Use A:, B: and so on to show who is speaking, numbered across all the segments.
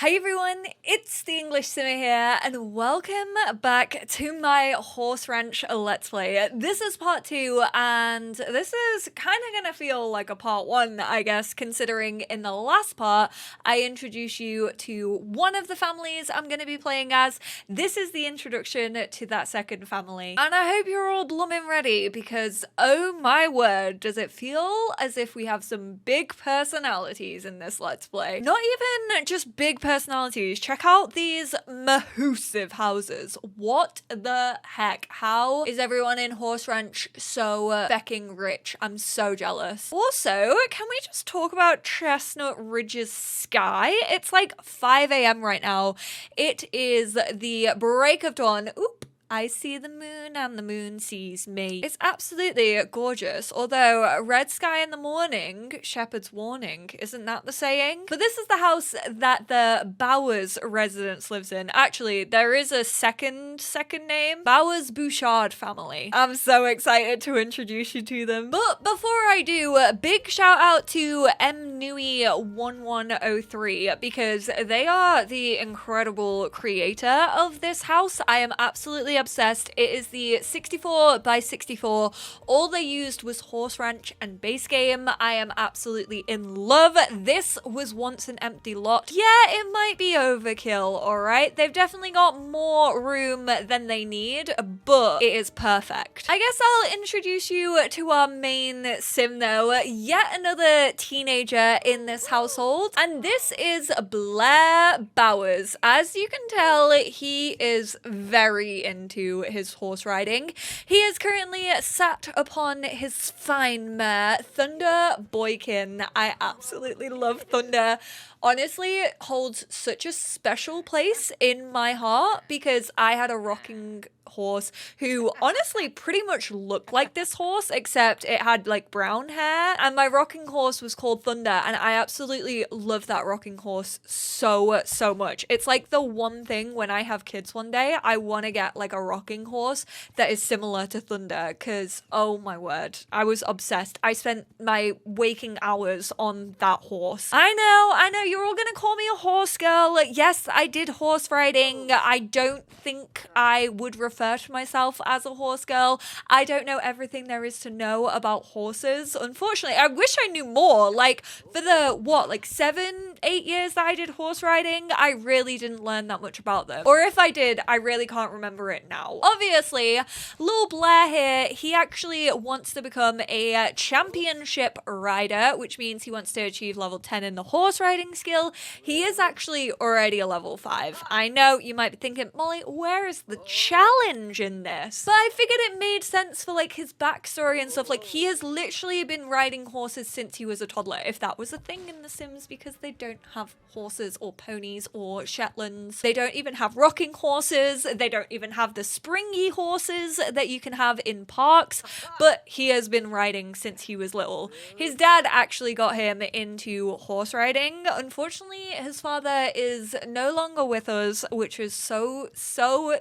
A: Hi everyone, it's the EnglishSimmer here, and welcome back to my horse ranch let's play. This is part 2, and this is kind of gonna feel like a part 1, I guess, considering in the last part I introduced you to one of the families I'm gonna be playing as. This is the introduction to that second family, and I hope you're all blooming ready, because oh my word, does it feel as if we have some big personalities in this let's play. Not even just big personalities. Check out these massive houses. What the heck? How is everyone in Horse Ranch so fecking rich? I'm so jealous. Also, can we just talk about Chestnut Ridge's sky? It's like 5 a.m. right now. It is the break of dawn. Oop. I see the moon and the moon sees me. It's absolutely gorgeous, although red sky in the morning, shepherd's warning, isn't that the saying? But this is the house that the Bowers residence lives in. Actually, there is a second name, Bowers Bouchard family. I'm so excited to introduce you to them. But before I do, a big shout out to MNui1103 because they are the incredible creator of this house. I am absolutely obsessed. It is the 64 by 64. All they used was Horse Ranch and base game. I am absolutely in love. This was once an empty lot. Yeah, it might be overkill, alright? They've definitely got more room than they need, but it is perfect. I guess I'll introduce you to our main sim though. Yet another teenager in this household, and this is Blair Bowers. As you can tell, he is very into his horse riding. He is currently sat upon his fine mare, Thunder Boykin. I absolutely love Thunder. Honestly, it holds such a special place in my heart because I had a rocking horse who honestly pretty much looked like this horse, except it had like brown hair, and my rocking horse was called Thunder, and I absolutely love that rocking horse so much. It's like the one thing when I have kids one day, I want to get like a rocking horse that is similar to Thunder, because oh my word, I was obsessed. I spent my waking hours on that horse. I know, you're all gonna call me a horse girl. Yes, I did horse riding. I don't think I would refer to myself as a horse girl. I don't know everything there is to know about horses. Unfortunately, I wish I knew more. Like for the like 7-8 years that I did horse riding, I really didn't learn that much about them. Or if I did, I really can't remember it now. Obviously, little Blair here, he actually wants to become a championship rider, which means he wants to achieve level 10 in the horse riding skill. He is actually already a level 5. I know you might be thinking, Molly, where is the challenge in this? But I figured it made sense for like his backstory and stuff. Like he has literally been riding horses since he was a toddler, if that was a thing in The Sims, because they don't have horses or ponies or Shetlands. They don't even have rocking horses. They don't even have the springy horses that you can have in parks, but he has been riding since he was little. His dad actually got him into horse riding. Unfortunately, his father is no longer with us, which is so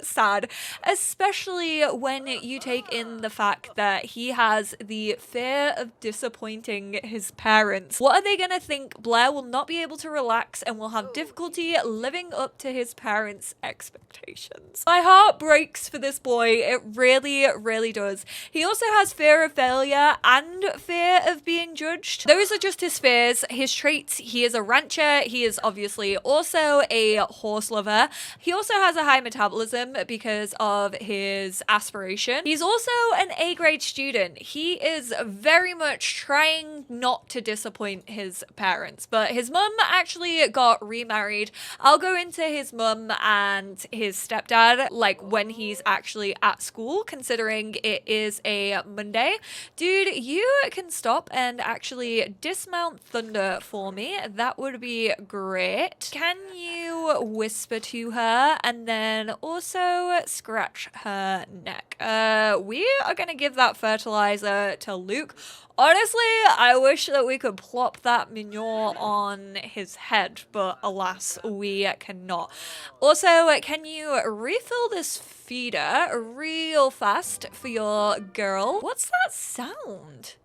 A: sad, especially when you take in the fact that he has the fear of disappointing his parents. What are they gonna think? Blair will not be able to relax and will have difficulty living up to his parents' expectations. My heart breaks for this boy. It really does. He also has fear of failure and fear of being judged. Those are just his fears. His traits: he is a rancher. He is obviously also a horse lover. He also has a high metabolism because of his aspiration. He's also an A-grade student. He is very much trying not to disappoint his parents, but his mum actually got remarried. I'll go into his mum and his stepdad like when he's actually at school, considering it is a Monday. Dude, you can stop and actually dismount Thunder for me. That would be great. Can you whisper to her and then also scratch her neck? We are gonna give that fertilizer to Luke. Honestly, I wish that we could plop that manure on his head, but alas, we cannot. Also, can you refill this feeder real fast for your girl? What's that sound?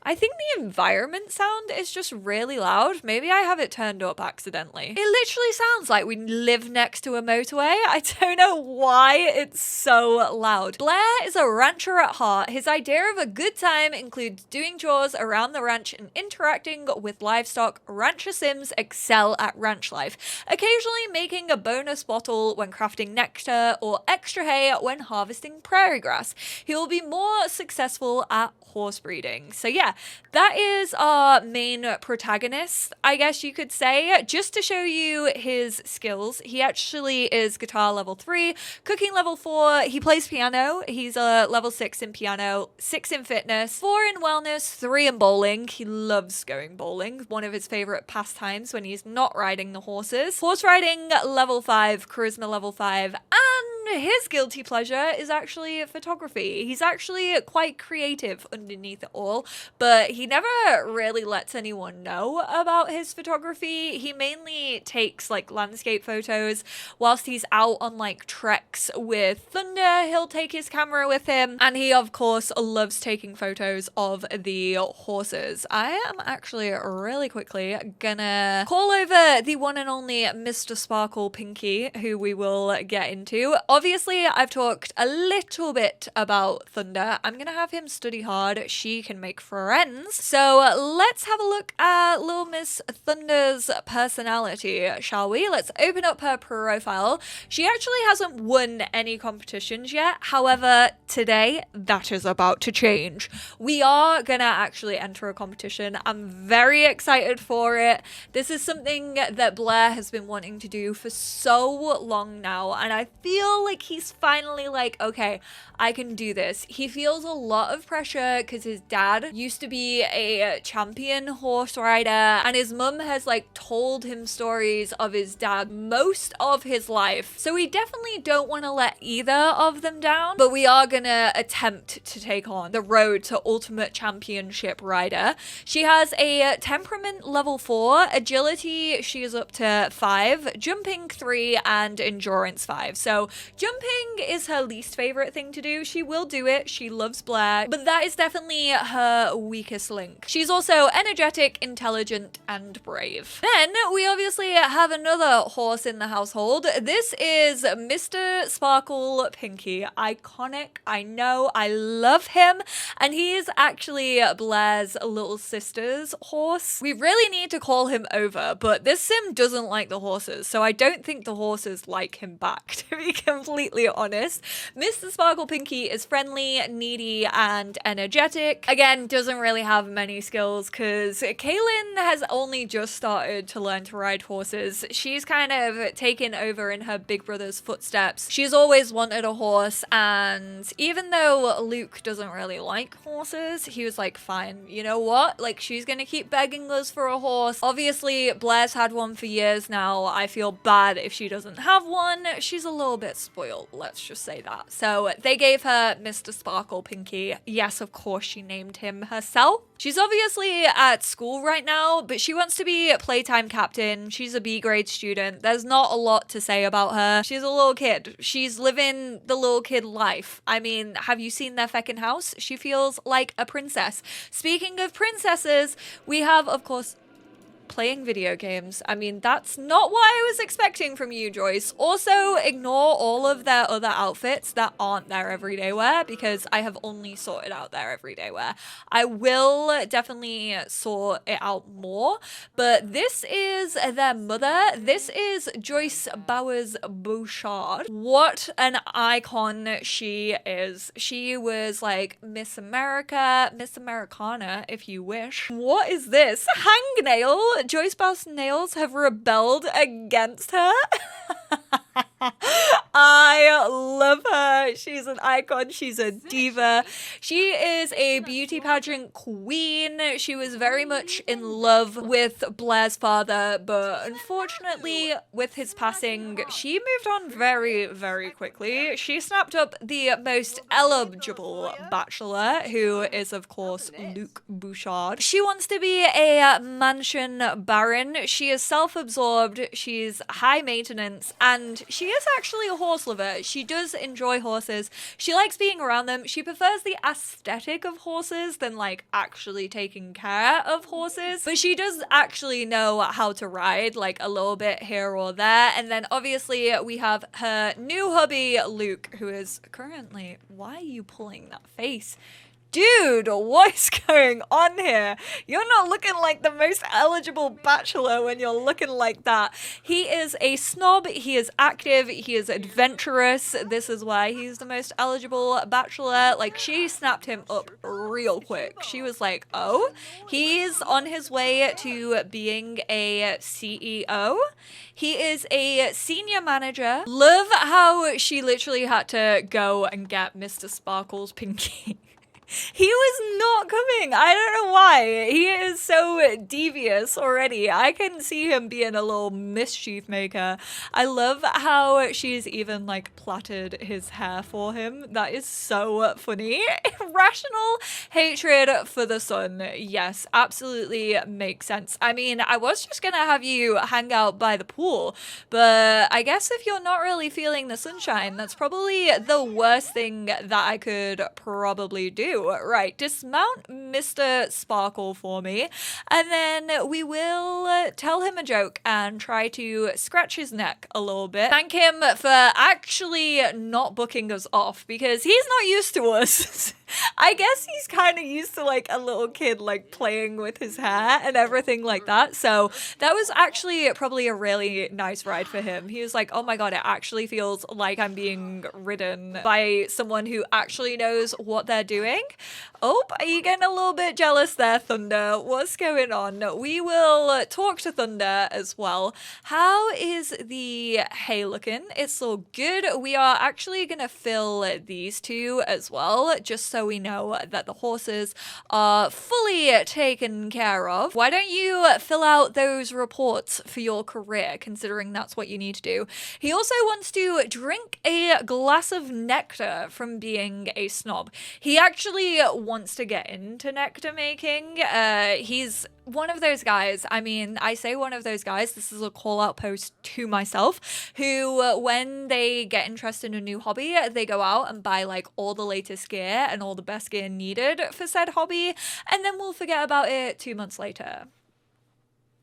A: I think the environment sound is just really loud. Maybe I have it turned up accidentally. It literally sounds like we live next to a motorway. I don't know why it's so loud. Blair is a rancher at heart. His idea of a good time includes doing chores around the ranch and interacting with livestock. Rancher Sims excel at ranch life, occasionally making a bonus bottle when crafting nectar or extra hay when harvesting prairie grass. He will be more successful at horse breeding. So yeah, that is our main protagonist, I guess you could say. Just to show you his skills, he actually is guitar level 3, cooking level 4, he plays piano, he's a level 6 in piano, 6 in fitness, 4 in wellness, 3 in bowling. He loves going bowling, one of his favorite pastimes when he's not riding the horses. Horse riding level 5, charisma level 5, and his guilty pleasure is actually photography. He's actually quite creative underneath it all, but he never really lets anyone know about his photography. He mainly takes like landscape photos whilst he's out on like treks with Thunder. He'll take his camera with him, and he of course loves taking photos of the horses. I am actually really quickly gonna call over the one and only Mr. Sparkle Pinky, who we will get into. Obviously, I've talked a little bit about Thunder. I'm gonna have him study hard. She can make friends. So let's have a look at little Miss Thunder's personality, shall we? Let's open up her profile. She actually hasn't won any competitions yet. However, today that is about to change. We are gonna actually enter a competition. I'm very excited for it. This is something that Blair has been wanting to do for so long now, and I feel like he's finally like, okay, I can do this. He feels a lot of pressure because his dad used to be a champion horse rider, and his mum has like told him stories of his dad most of his life. So we definitely don't want to let either of them down, but we are gonna attempt to take on the road to ultimate championship rider. She has a temperament level 4, agility she is up to 5, jumping 3, and endurance 5. So jumping is her least favorite thing to do. She will do it. She loves Blair, but that is definitely her weakest link. She's also energetic, intelligent, and brave. Then we obviously have another horse in the household. This is Mr. Sparkle Pinky. Iconic, I know, I love him, and he is actually Blair's little sister's horse. We really need to call him over, but this sim doesn't like the horses, so I don't think the horses like him back, to be completely honest. Mr. Sparkle Pinky is friendly, needy, and energetic. Again, doesn't really have many skills because Kaylin has only just started to learn to ride horses. She's kind of taken over in her big brother's footsteps. She's always wanted a horse, and even though Luke doesn't really like horses, he was like, fine, you know what? Like, she's gonna keep begging us for a horse. Obviously, Blair's had one for years now. I feel bad if she doesn't have one. She's a little bit spoiled, let's just say that. So they gave her Mr. Sparkle Pinky. Yes, of course, she named him herself. She's obviously at school right now, but she wants to be playtime captain. She's a B grade student. There's not a lot to say about her. She's a little kid. She's living the little kid life. I mean, have you seen their feckin' house? She feels like a princess. Speaking of princesses, we have, of course, playing video games. I mean, that's not what I was expecting from you, Joyce. Also, ignore all of their other outfits that aren't their everyday wear, because I have only sorted out their everyday wear. I will definitely sort it out more, but this is their mother. This is Joyce Bowers Bouchard. What an icon she is. She was like Miss America, Miss Americana, if you wish. What is this? Hangnail? Joyce Bowers' nails have rebelled against her. I love her. She's an icon. She's a diva. She is a beauty pageant queen. She was very much in love with Blair's father, but unfortunately, with his passing, she moved on very, very quickly. She snapped up the most eligible bachelor, who is, of course, Luke Bouchard. She wants to be a mansion baron. She is self-absorbed. She's high maintenance, and she is actually a horse lover. She does enjoy horses. She likes being around them. She prefers the aesthetic of horses than like actually taking care of horses. But she does actually know how to ride, like a little bit here or there. And then obviously we have her new hubby, Luke, who is currently... Why are you pulling that face? Dude, what's going on here? You're not looking like the most eligible bachelor when you're looking like that. He is a snob, he is active, he is adventurous. This is why he's the most eligible bachelor. Like, she snapped him up real quick. She was like, oh, he's on his way to being a CEO. He is a senior manager. Love how she literally had to go and get Mr. Sparkle's pinky. He was not coming. I don't know why. He is so devious already. I can see him being a little mischief maker. I love how she's even like plaited his hair for him. That is so funny. Rational hatred for the son. Yes, absolutely makes sense. I mean, I was just gonna have you hang out by the pool, but I guess if you're not really feeling the sunshine, that's probably the worst thing that I could probably do. Right, dismount Mr. Sparkle for me, and then we will tell him a joke and try to scratch his neck a little bit. Thank him for actually not booking us off because he's not used to us. I guess he's kind of used to like a little kid like playing with his hair and everything like that. So that was actually probably a really nice ride for him. He was like, oh my god, it actually feels like I'm being ridden by someone who actually knows what they're doing. Oh, are you getting a little bit jealous there, Thunder? What's going on? We will talk to Thunder as well. How is the hay looking? It's all good. We are actually going to fill these two as well, just so we know that the horses are fully taken care of. Why don't you fill out those reports for your career, considering that's what you need to do? He also wants to drink a glass of nectar from being a snob. He actually wants to get into nectar making. He's one of those guys, I mean, I say one of those guys, this is a call out post to myself, who when they get interested in a new hobby, they go out and buy like all the latest gear and all the best gear needed for said hobby, and then we'll forget about it 2 months later.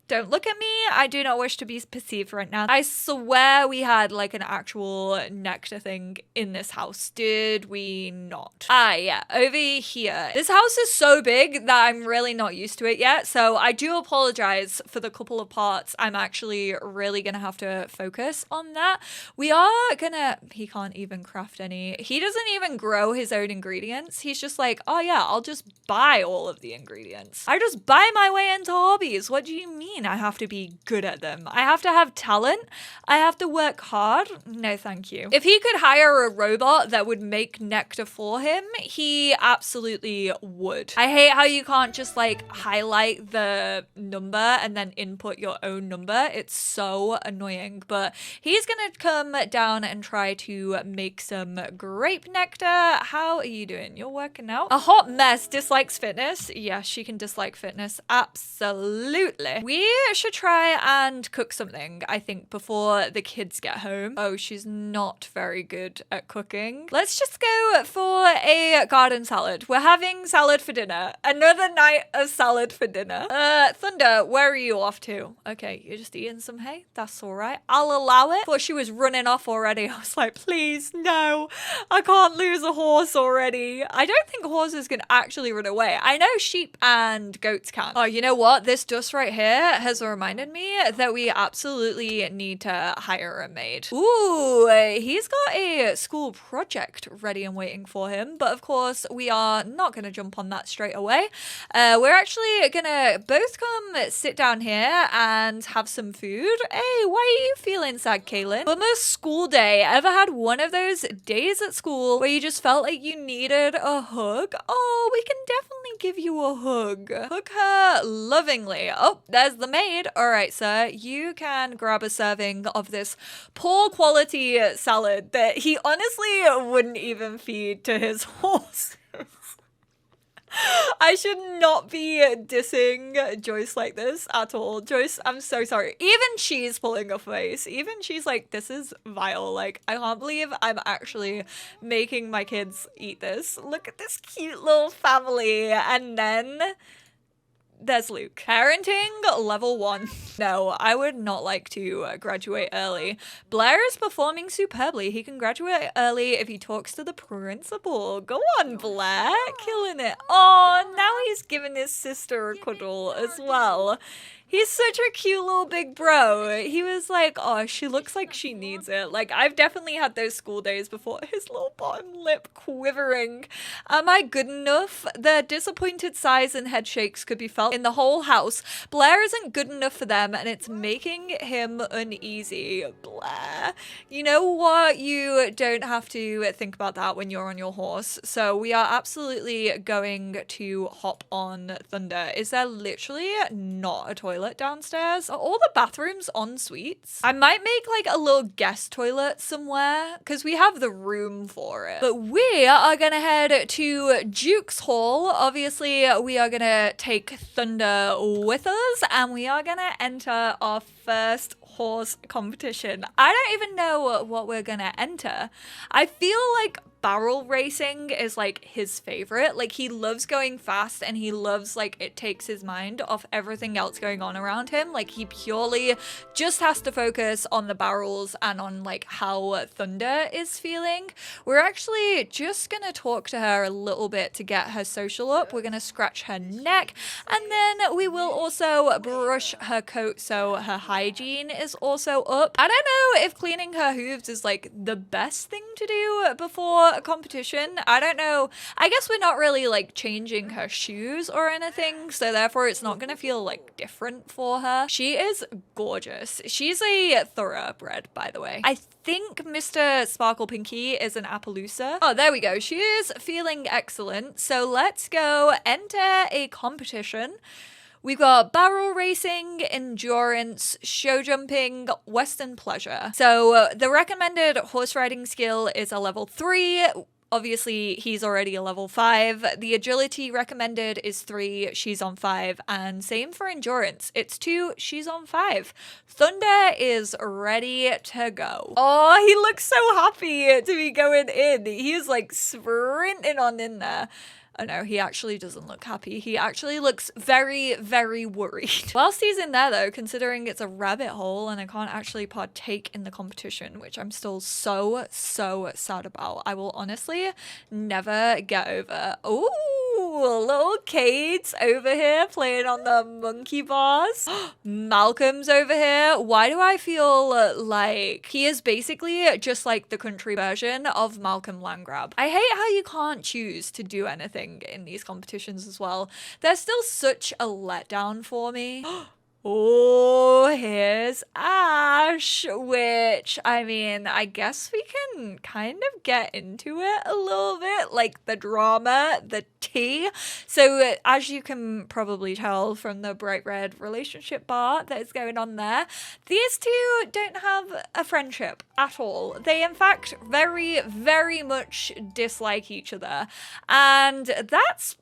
A: Don't look at me. I do not wish to be perceived right now. I swear we had like an actual nectar thing in this house. Did we not? Ah, yeah, over here. This house is so big that I'm really not used to it yet. So I do apologize for the couple of parts. I'm actually really gonna have to focus on that. We are gonna, he can't even craft any. He doesn't even grow his own ingredients. He's just like, oh yeah, I'll just buy all of the ingredients. I just buy my way into hobbies. What do you mean? I have to be good at them. I have to have talent. I have to work hard. No, thank you. If he could hire a robot that would make nectar for him, he absolutely would. I hate how you can't just like highlight the number and then input your own number. It's so annoying, but he's gonna come down and try to make some grape nectar. How are you doing? You're working out? A hot mess dislikes fitness. Yes, she can dislike fitness. Absolutely. We should try and cook something, I think, before the kids get home. Oh, she's not very good at cooking. Let's just go for a garden salad. We're having salad for dinner. Another night of salad for dinner. Thunder, where are you off to? Okay, you're just eating some hay? That's all right. I'll allow it. Thought she was running off already. I was like, please, no. I can't lose a horse already. I don't think horses can actually run away. I know sheep and goats can. Oh, you know what? This dust right here has reminded me that we absolutely need to hire a maid. Ooh, he's got a school project ready and waiting for him, but of course we are not going to jump on that straight away. We're actually gonna both come sit down here and have some food. Hey, why are you feeling sad, Kaylin? Bummer school day. Ever had one of those days at school where you just felt like you needed a hug? Oh, we can definitely give you a hug. Hug her lovingly. Oh, there's the maid. All right, sir, you can grab a serving of this poor quality salad that he honestly wouldn't even feed to his horse. I should not be dissing Joyce like this at all. Joyce, I'm so sorry. Even she's pulling a face. Even she's like, this is vile. Like, I can't believe I'm actually making my kids eat this. Look at this cute little family. And then there's Luke. Parenting level 1. No, I would not like to graduate early. Blair is performing superbly. He can graduate early if he talks to the principal. Go on, Blair. Killing it. Oh, now he's giving his sister a cuddle as well. He's such a cute little big bro. He was like, oh, she looks like she needs it. Like, I've definitely had those school days before. His little bottom lip quivering. Am I good enough? The disappointed sighs and head shakes could be felt in the whole house. Blair isn't good enough for them, and it's making him uneasy. Blair. You know what? You don't have to think about that when you're on your horse. So we are absolutely going to hop on Thunder. Is there literally not a toilet downstairs? Are all the bathrooms en suites? I might make like a little guest toilet somewhere because we have the room for it. But we are gonna head to Duke's Hall. Obviously, we are gonna take Thunder with us and we are gonna enter our first horse competition. I don't even know what we're gonna enter. I feel like barrel racing is like his favorite. Like he loves going fast and he loves like it takes his mind off everything else going on around him. Like he purely just has to focus on the barrels and on like how Thunder is feeling. We're actually just gonna talk to her a little bit to get her social up. We're gonna scratch her neck and then we will also brush her coat so her hygiene is also up. I don't know if cleaning her hooves is like the best thing to do before a competition. I don't know. I guess we're not really like changing her shoes or anything, so therefore it's not gonna feel like different for her. She is gorgeous. She's a thoroughbred, by the way. I think Mr. Sparkle Pinky is an Appaloosa. Oh, there we go. She is feeling excellent. So let's go enter a competition. We've got barrel racing, endurance, show jumping, western pleasure. So the recommended horse riding skill is a level 3. Obviously, he's already a level 5. The agility recommended is 3. She's on 5. And same for endurance. It's 2. She's on 5. Thunder is ready to go. Oh, he looks so happy to be going in. He's like sprinting on in there. Oh no, he actually doesn't look happy. He actually looks very, very worried. Whilst he's in there though, considering it's a rabbit hole and I can't actually partake in the competition, which I'm still so sad about. I will honestly never get over. Ooh, little Kate's over here playing on the monkey bars. Malcolm's over here. Why do I feel like he is basically just like the country version of Malcolm Landgrab? I hate how you can't choose to do anything in these competitions as well. They're still such a letdown for me. Oh, here's Ash, which, I mean, I guess we can kind of get into it a little bit, like the drama, the tea. So as you can probably tell from the bright red relationship bar that is going on there, these two don't have a friendship at all. They, in fact, very, very much dislike each other. And that's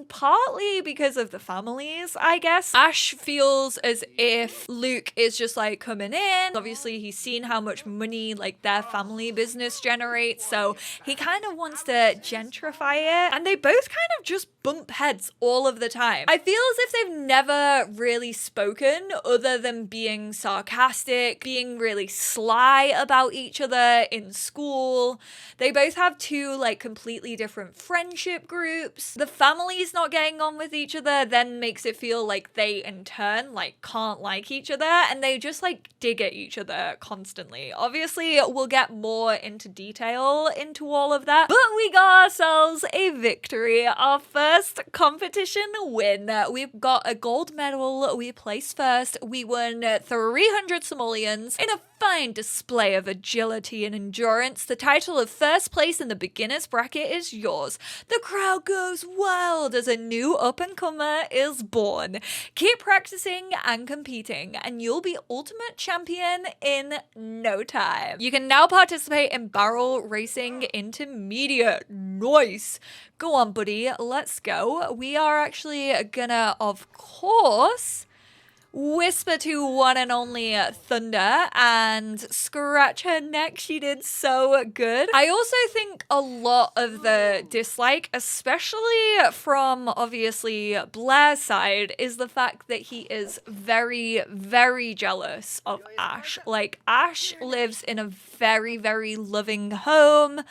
A: partly because of the families, I guess. Ash feels as if Luke is just like coming in. Obviously, he's seen how much money like their family business generates, so he kind of wants to gentrify it. And they both kind of just bump heads all of the time. I feel as if they've never really spoken other than being sarcastic, being really sly about each other in school. They both have two like completely different friendship groups. The family's not getting on with each other then makes it feel like they in turn like can't like each other and they just like dig at each other constantly. Obviously, we'll get more into detail into all of that, but we got ourselves a victory. Our first competition win. We've got a gold medal. We placed first. We won 300 simoleons in a fine display of agility and endurance. The title of first place in the beginner's bracket is yours. The crowd goes wild as a new up-and-comer is born. Keep practicing and competing, and you'll be ultimate champion in no time. You can now participate in barrel racing intermediate. Nice. Go on, buddy. Let's go. We are actually gonna, of course, whisper to one and only Thunder and scratch her neck. She did so good. I also think a lot of the dislike, especially from obviously Blair's side, is the fact that he is very, very jealous of Ash. Like, Ash lives in a very, very loving home.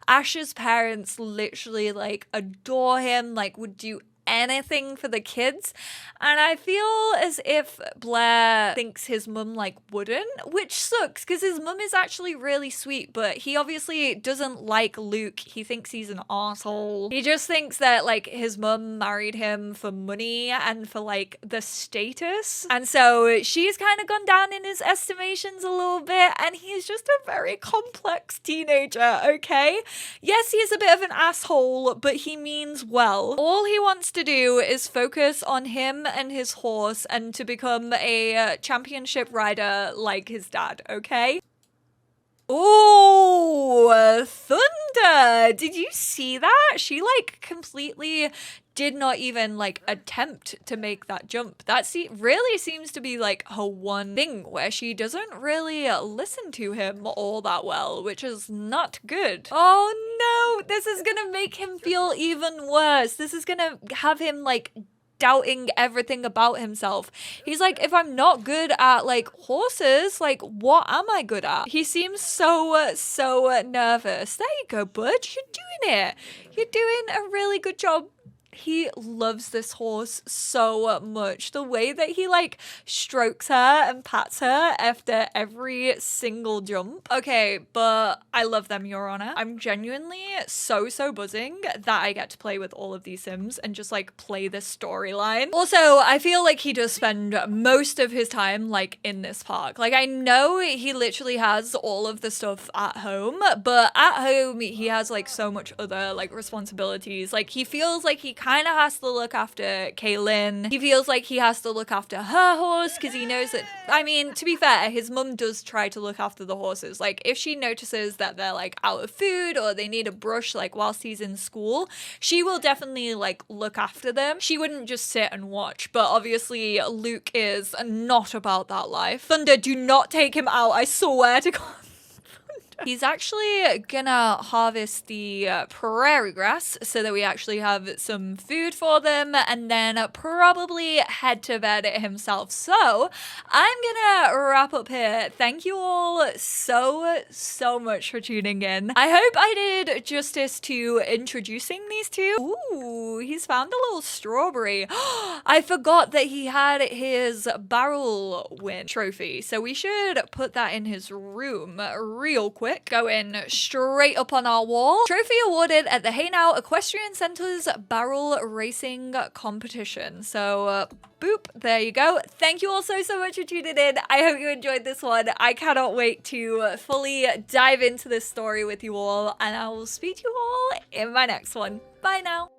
A: Ash's parents literally like adore him, like would do anything for the kids, and I feel as if Blair thinks his mum like wouldn't, which sucks because his mum is actually really sweet, but he obviously doesn't like Luke. He thinks he's an asshole. He just thinks that like his mum married him for money and for like the status, and so she's kind of gone down in his estimations a little bit, and he's just a very complex teenager. Okay, yes, he's a bit of an asshole, but he means well. All he wants to do is focus on him and his horse and to become a championship rider like his dad, okay? Oh, Thunder! Did you see that? She like completely did not even like attempt to make that jump. That really seems to be like her one thing where she doesn't really listen to him all that well, which is not good. Oh no, this is gonna make him feel even worse. This is gonna have him like doubting everything about himself. He's like, if I'm not good at like horses, like what am I good at? He seems so nervous. There you go, bud. You're doing it. You're doing a really good job. He loves this horse so much. The way that he like strokes her and pats her after every single jump. Okay, but I love them, Your Honor. I'm genuinely so buzzing that I get to play with all of these Sims and just like play this storyline. Also, I feel like he does spend most of his time like in this park. Like I know he literally has all of the stuff at home, but at home he has like so much other like responsibilities. Like he feels like he kind of has to look after Kaylin. He feels like he has to look after her horse because he knows that, I mean, to be fair, his mum does try to look after the horses. Like if she notices that they're like out of food or they need a brush like whilst he's in school, she will definitely like look after them. She wouldn't just sit and watch, but obviously Luke is not about that life. Thunder, do not take him out, I swear to God. He's actually gonna harvest the prairie grass so that we actually have some food for them and then probably head to bed himself. So I'm gonna wrap up here. Thank you all so much for tuning in. I hope I did justice to introducing these two. Ooh, he's found a little strawberry. I forgot that he had his barrel win trophy, so we should put that in his room real quick. Going straight up on our wall. Trophy awarded at the Hey Now Equestrian Center's barrel racing competition. So boop, there you go. Thank you all so much for tuning in. I hope you enjoyed this one. I cannot wait to fully dive into this story with you all, and I will speak to you all in my next one. Bye now.